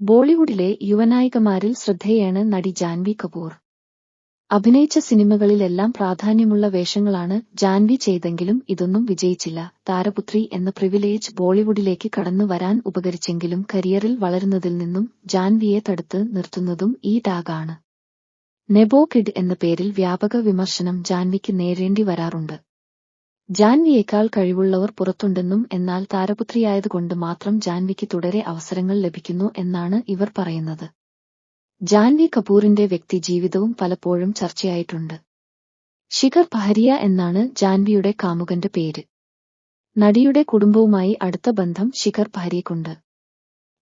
ബോളിവുഡിലെ യുവനായികമാരിൽ ശ്രദ്ധേയാണ് നടി ജാൻവി കപൂർ. അഭിനയിച്ച സിനിമകളിലെല്ലാം പ്രാധാന്യമുള്ള വേഷങ്ങളാണ് ജാൻവി ചെയ്തെങ്കിലും ഇതൊന്നും വിജയിച്ചില്ല. താരപുത്രി എന്ന പ്രിവിലേജ് ബോളിവുഡിലേക്ക് കടന്നു വരാൻ ഉപകരിച്ചെങ്കിലും കരിയറിൽ വളരുന്നതിൽ നിന്നും ജാൻവിയെ തടുത്ത് നിർത്തുന്നതും ഈ ടാഗാണ്. നെബോ കിഡ് എന്ന പേരിൽ വ്യാപക വിമർശനം ജാൻവിക്ക് നേരിടേണ്ടി വരാറുണ്ട്. ജാൻവിയേക്കാൾ കഴിവുള്ളവർ പുറത്തുണ്ടെന്നും എന്നാൽ താരപുത്രിയായതുകൊണ്ട് മാത്രം ജാൻവിക്ക് തുടരെ അവസരങ്ങൾ ലഭിക്കുന്നു എന്നാണ് ഇവർ പറയുന്നത്. ജാൻവി കപൂറിന്റെ വ്യക്തി ജീവിതവും പലപ്പോഴും ചർച്ചയായിട്ടുണ്ട്. ശിഖർ പഹരിയ എന്നാണ് ജാൻവിയുടെ കാമുകന്റെ പേര്. നടിയുടെ കുടുംബവുമായി അടുത്ത ബന്ധം ശിഖർ പഹരിയക്കുണ്ട്.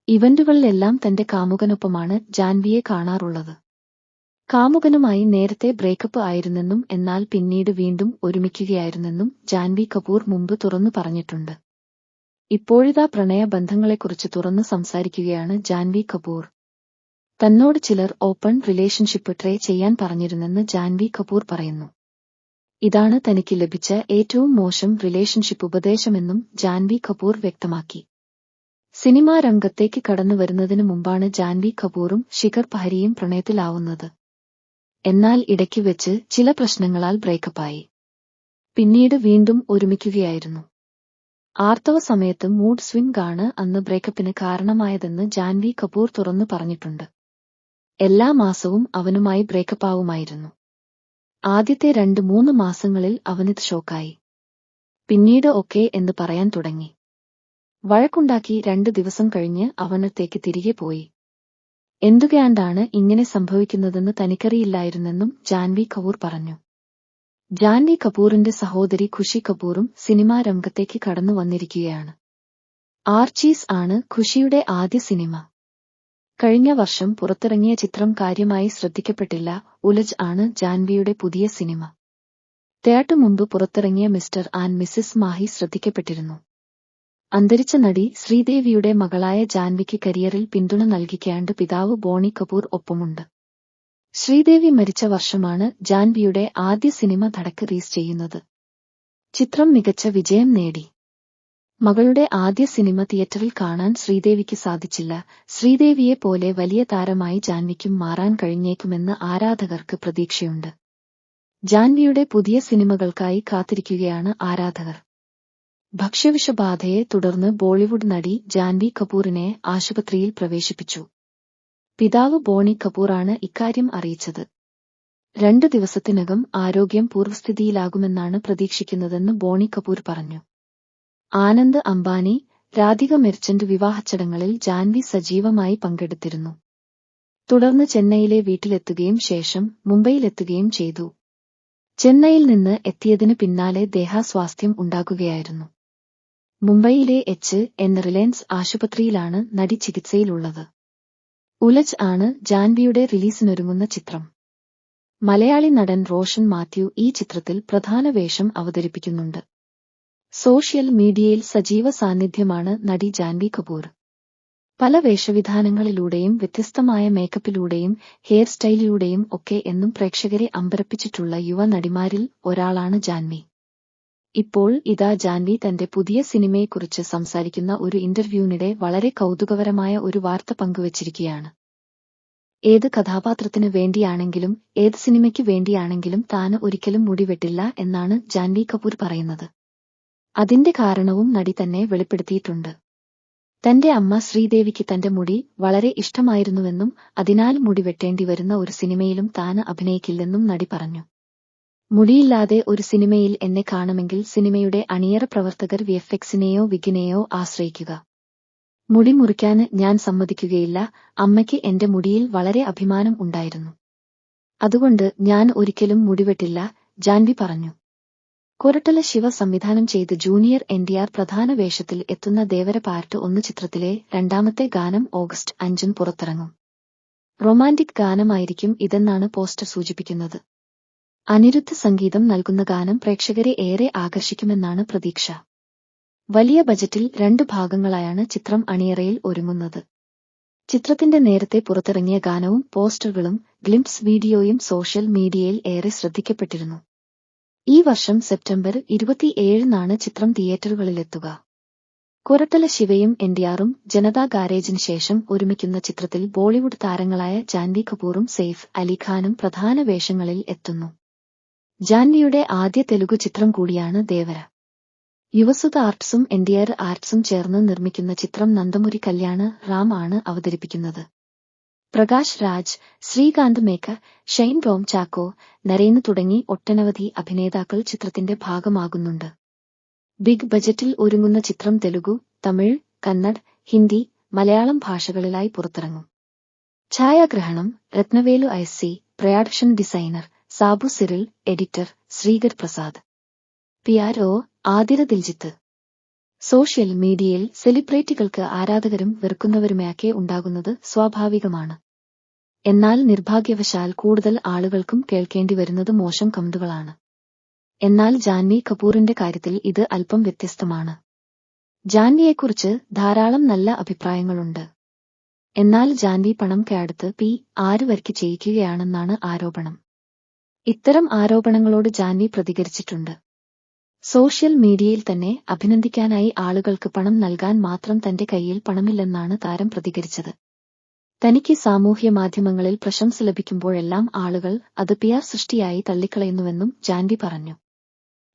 ഇവന്റുകളിലെല്ലാം തന്റെ കാമുകനൊപ്പമാണ് ജാൻവിയെ കാണാറുള്ളത്. കാമുകനുമായി നേരത്തെ ബ്രേക്കപ്പ് ആയിരുന്നെന്നും എന്നാൽ പിന്നീട് വീണ്ടും ഒരുമിക്കുകയായിരുന്നെന്നും ജാൻവി കപൂർ മുമ്പ് തുറന്നു പറഞ്ഞിട്ടുണ്ട്. ഇപ്പോഴിതാ പ്രണയ ബന്ധങ്ങളെക്കുറിച്ച് തുറന്നു സംസാരിക്കുകയാണ് ജാൻവി കപൂർ. തന്നോട് ചിലർ ഓപ്പൺ റിലേഷൻഷിപ്പ് ട്രൈ ചെയ്യാൻ പറഞ്ഞിരുന്നെന്ന് ജാൻവി കപൂർ പറയുന്നു. ഇതാണ് തനിക്ക് ലഭിച്ച ഏറ്റവും മോശം റിലേഷൻഷിപ്പ് ഉപദേശമെന്നും ജാൻവി കപൂർ വ്യക്തമാക്കി. സിനിമാ രംഗത്തേക്ക് കടന്നുവരുന്നതിനു മുമ്പാണ് ജാൻവി കപൂറും ശിഖർ പഹരിയും പ്രണയത്തിലാവുന്നത്. എന്നാൽ ഇടയ്ക്ക് വെച്ച് ചില പ്രശ്നങ്ങളാൽ ബ്രേക്കപ്പായി. പിന്നീട് വീണ്ടും ഒരുമിക്കുകയായിരുന്നു. ആർത്തവ സമയത്ത് മൂഡ് സ്വിംഗ് ആണ് അന്ന് ബ്രേക്കപ്പിന് കാരണമായതെന്ന് ജാൻവി കപൂർ തുറന്നു പറഞ്ഞിട്ടുണ്ട്. എല്ലാ മാസവും അവനുമായി ബ്രേക്കപ്പാവുമായിരുന്നു. ആദ്യത്തെ 2-3 മാസങ്ങളിൽ അവനിത് ഷോക്കായി. പിന്നീട് ഓക്കേ എന്ന് പറയാൻ തുടങ്ങി. വഴക്കുണ്ടാക്കി 2 ദിവസം കഴിഞ്ഞ് അവനടുത്തേക്ക് തിരികെ പോയി. എന്തുകൊണ്ടാണ് ഇങ്ങനെ സംഭവിക്കുന്നതെന്ന് തനിക്കറിയില്ലായിരുന്നെന്നും ജാൻവി കപൂർ പറഞ്ഞു. ജാൻവി കപൂറിന്റെ സഹോദരി ഖുഷി കപൂറും സിനിമാ രംഗത്തേക്ക് കടന്നു വന്നിരിക്കുകയാണ്. ആർച്ചീസ് ആണ് ഖുഷിയുടെ ആദ്യ സിനിമ. കഴിഞ്ഞ വർഷം പുറത്തിറങ്ങിയ ചിത്രം കാര്യമായി ശ്രദ്ധിക്കപ്പെട്ടില്ല. ഉലജ് ആണ് ജാൻവിയുടെ പുതിയ സിനിമ. തിയേറ്റർ മുമ്പ് പുറത്തിറങ്ങിയ മിസ്റ്റർ ആൻഡ് മിസ്സിസ് മാഹി ശ്രദ്ധിക്കപ്പെട്ടിരുന്നു. അന്തരിച്ച നടി ശ്രീദേവിയുടെ മകളായ ജാൻവിക്ക് കരിയറിൽ പിന്തുണ നൽകിക്കൊണ്ട് പിതാവ് ബോണി കപൂർ ഒപ്പമുണ്ട്. ശ്രീദേവി മരിച്ച വർഷമാണ് ജാൻവിയുടെ ആദ്യ സിനിമ ധഡക് റിലീസ് ചെയ്യുന്നത്. ചിത്രം മികച്ച വിജയം നേടി. മകളുടെ ആദ്യ സിനിമ തിയേറ്ററിൽ കാണാൻ ശ്രീദേവിക്ക് സാധിച്ചില്ല. ശ്രീദേവിയെ പോലെ വലിയ താരമായി ജാൻവിക്കും മാറാൻ കഴിഞ്ഞേക്കുമെന്ന് ആരാധകർക്ക് പ്രതീക്ഷയുണ്ട്. ജാൻവിയുടെ പുതിയ സിനിമകൾക്കായി കാത്തിരിക്കുകയാണ് ആരാധകർ. ഭക്ഷ്യവിഷബാധയെ തുടർന്ന് ബോളിവുഡ് നടി ജാൻവി കപൂറിനെ ആശുപത്രിയിൽ പ്രവേശിപ്പിച്ചു. പിതാവ് ബോണി കപൂറാണ് ഇക്കാര്യം അറിയിച്ചത്. 2 ദിവസത്തിനകം ആരോഗ്യം പൂർവ്വസ്ഥിതിയിലാകുമെന്നാണ് പ്രതീക്ഷിക്കുന്നതെന്ന് ബോണി കപൂർ പറഞ്ഞു. ആനന്ദ് അംബാനി, രാധിക മെർച്ചന്റ് വിവാഹച്ചടങ്ങളിൽ ജാൻവി സജീവമായി പങ്കെടുത്തിരുന്നു. തുടർന്ന് ചെന്നൈയിലെ വീട്ടിലെത്തുകയും ശേഷം മുംബൈയിലെത്തുകയും ചെയ്തു. ചെന്നൈയിൽ നിന്ന് എത്തിയതിന് പിന്നാലെ ദേഹാസ്വാസ്ഥ്യം ഉണ്ടാകുകയായിരുന്നു. മുംബൈയിലെ എച്ച്.എൻ. റിലയൻസ് ആശുപത്രിയിലാണ് നടി ചികിത്സയിലുള്ളത്. ഉലജ് ആണ് ജാൻവിയുടെ റിലീസിനൊരുങ്ങുന്ന ചിത്രം. മലയാളി നടൻ റോഷൻ മാത്യു ഈ ചിത്രത്തിൽ പ്രധാന വേഷം അവതരിപ്പിക്കുന്നുണ്ട്. സോഷ്യൽ മീഡിയയിൽ സജീവ സാന്നിധ്യമാണ് നടി ജാൻവി കപൂർ. പല വേഷവിധാനങ്ങളിലൂടെയും വ്യത്യസ്തമായ മേക്കപ്പിലൂടെയും ഹെയർ സ്റ്റൈലിലൂടെയും ഒക്കെ എന്നും പ്രേക്ഷകരെ അമ്പരപ്പിച്ചിട്ടുള്ള യുവ നടിമാരിൽ ഒരാളാണ് ജാൻവി. ഇപ്പോൾ ഇതാ ജാൻവി തന്റെ പുതിയ സിനിമയെക്കുറിച്ച് സംസാരിക്കുന്ന ഒരു ഇന്റർവ്യൂവിനിടെ വളരെ കൗതുകകരമായ ഒരു വാർത്ത പങ്കുവച്ചിരിക്കുകയാണ്. ഏത് കഥാപാത്രത്തിന് വേണ്ടിയാണെങ്കിലും ഏത് സിനിമയ്ക്ക് വേണ്ടിയാണെങ്കിലും താന് ഒരിക്കലും മുടി വെട്ടില്ല എന്നാണ് ജാൻവി കപൂർ പറയുന്നത്. അതിന്റെ കാരണവും നടി തന്നെ വെളിപ്പെടുത്തിയിട്ടുണ്ട്. തന്റെ അമ്മ ശ്രീദേവിക്ക് തന്റെ മുടി വളരെ ഇഷ്ടമായിരുന്നുവെന്നും അതിനാൽ മുടി വെട്ടേണ്ടി വരുന്ന ഒരു സിനിമയിലും താന് അഭിനയിക്കില്ലെന്നും നടി പറഞ്ഞു. മുടിയില്ലാതെ ഒരു സിനിമയിൽ എന്നെ കാണുമെങ്കിൽ സിനിമയുടെ അണിയറ പ്രവർത്തകർ വിഎഫ്എക്സിനെയോ വിഗിനെയോ ആശ്രയിക്കുക. മുടി മുറിക്കാൻ ഞാൻ സമ്മതിക്കുകയില്ല. അമ്മയ്ക്ക് എന്റെ മുടിയിൽ വളരെ അഭിമാനം ഉണ്ടായിരുന്നു. അതുകൊണ്ട് ഞാൻ ഒരിക്കലും മുടിവെട്ടില്ല, ജാൻവി പറഞ്ഞു. കൊരട്ടല ശിവ സംവിധാനം ചെയ്ത് ജൂനിയർ എൻടിആർ പ്രധാന വേഷത്തിൽ എത്തുന്ന ദേവര പാർട്ട് 1 ചിത്രത്തിലെ 2ാമത്തെ ഗാനം ഓഗസ്റ്റ് 5 പുറത്തിറങ്ങും. റൊമാന്റിക് ഗാനമായിരിക്കും ഇതെന്നാണ് പോസ്റ്റർ സൂചിപ്പിക്കുന്നത്. അനിരുദ്ധ് സംഗീതം നൽകുന്ന ഗാനം പ്രേക്ഷകരെ ഏറെ ആകർഷിക്കുമെന്നാണ് പ്രതീക്ഷ. വലിയ ബജറ്റിൽ 2 ഭാഗങ്ങളായാണ് ചിത്രം അണിയറയിൽ ഒരുങ്ങുന്നത്. ചിത്രത്തിന്റെ നേരത്തെ പുറത്തിറങ്ങിയ ഗാനവും പോസ്റ്ററുകളും ഗ്ലിംപ്സ് വീഡിയോയും സോഷ്യൽ മീഡിയയിൽ ഏറെ ശ്രദ്ധിക്കപ്പെട്ടിരുന്നു. ഈ വർഷം സെപ്റ്റംബർ 27-നാണ് ചിത്രം തിയേറ്ററുകളിലെത്തുക. കൊരട്ടല ശിവയും NTRഉം ജനതാ ഗാരേജിന് ശേഷം ഒരുമിക്കുന്ന ചിത്രത്തിൽ ബോളിവുഡ് താരങ്ങളായ ജാൻവി കപൂറും സെയ്ഫ് അലി ഖാനും പ്രധാന വേഷങ്ങളിൽ എത്തുന്നു. ജാൻവിയുടെ ആദ്യ തെലുഗു ചിത്രം കൂടിയാണ് ദേവര. യുവസുധ ആർട്സും NTR ആർട്സും ചേർന്ന് നിർമ്മിക്കുന്ന ചിത്രം നന്ദമുരി കല്യാണ റാം ആണ് അവതരിപ്പിക്കുന്നത്. പ്രകാശ് രാജ്, ശ്രീകാന്ത് മേക്ക, ഷൈൻ ടോം ചാക്കോ, നരേന് തുടങ്ങി ഒട്ടനവധി അഭിനേതാക്കൾ ചിത്രത്തിന്റെ ഭാഗമാകുന്നുണ്ട്. ബിഗ് ബജറ്റിൽ ഒരുങ്ങുന്ന ചിത്രം തെലുഗു, തമിഴ്, കന്നഡ്, ഹിന്ദി, മലയാളം ഭാഷകളിലായി പുറത്തിറങ്ങും. ഛായാഗ്രഹണം Rathnavelu ISC, production designer Sabu Cyril, editor Sreekar Prasad, PRO Athira Diljith. Social മീഡിയയിൽ സെലിബ്രിറ്റികൾക്ക് ആരാധകരും വെറുക്കുന്നവരുമൊക്കെ ഉണ്ടാകുന്നത് സ്വാഭാവികമാണ്. എന്നാൽ നിർഭാഗ്യവശാൽ കൂടുതൽ ആളുകൾക്കും കേൾക്കേണ്ടി വരുന്നത് മോശം കമന്റുകളാണ്. എന്നാൽ ജാൻവി കപൂറിന്റെ കാര്യത്തിൽ ഇത് അല്പം വ്യത്യസ്തമാണ്. ജാൻവിയെക്കുറിച്ച് ധാരാളം നല്ല അഭിപ്രായങ്ങളുണ്ട്. എന്നാൽ ജാൻവി പണം കെടുത്ത് PR വർക്ക് ചെയ്യിക്കുകയാണെന്നാണ് ആരോപണം. ഇത്തരം ആരോപണങ്ങളോട് ജാൻവി പ്രതികരിച്ചിട്ടുണ്ട്. സോഷ്യൽ മീഡിയയിൽ തന്നെ അഭിനന്ദിക്കാനായി ആളുകൾക്ക് പണം നൽകാൻ മാത്രം തന്റെ കയ്യിൽ പണമില്ലെന്നാണ് താരം പ്രതികരിച്ചത്. തനിക്ക് സാമൂഹ്യ മാധ്യമങ്ങളിൽ പ്രശംസ ലഭിക്കുമ്പോഴെല്ലാം ആളുകൾ അത് PR സൃഷ്ടിയായി തള്ളിക്കളയുന്നുവെന്നും ജാൻവി പറഞ്ഞു.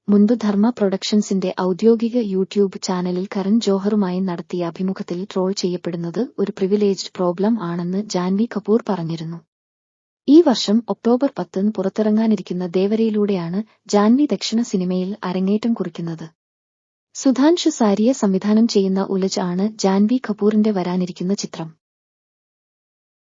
മുൻപ് ധർമ്മ പ്രൊഡക്ഷൻസിന്റെ ഔദ്യോഗിക യൂട്യൂബ് ചാനലിൽ കരൺ ജോഹറുമായി നടത്തിയ അഭിമുഖത്തിൽ ട്രോൾ ചെയ്യപ്പെടുന്നത് ഒരു പ്രിവിലേജ്ഡ് പ്രോബ്ലം ആണെന്ന് ജാൻവി കപൂർ പറഞ്ഞിരുന്നു. ഈ വർഷം ഒക്ടോബർ 10 പുറത്തിറങ്ങാനിരിക്കുന്ന ദേവരയിലൂടെയാണ് ജാൻവി ദക്ഷിണ സിനിമയിൽ അരങ്ങേറ്റം കുറിക്കുന്നത്. സുധാൻഷു സാരിയ സംവിധാനം ചെയ്യുന്ന ഉലജ് ആണ് ജാൻവി കപൂറിന്റെ വരാനിരിക്കുന്ന ചിത്രം.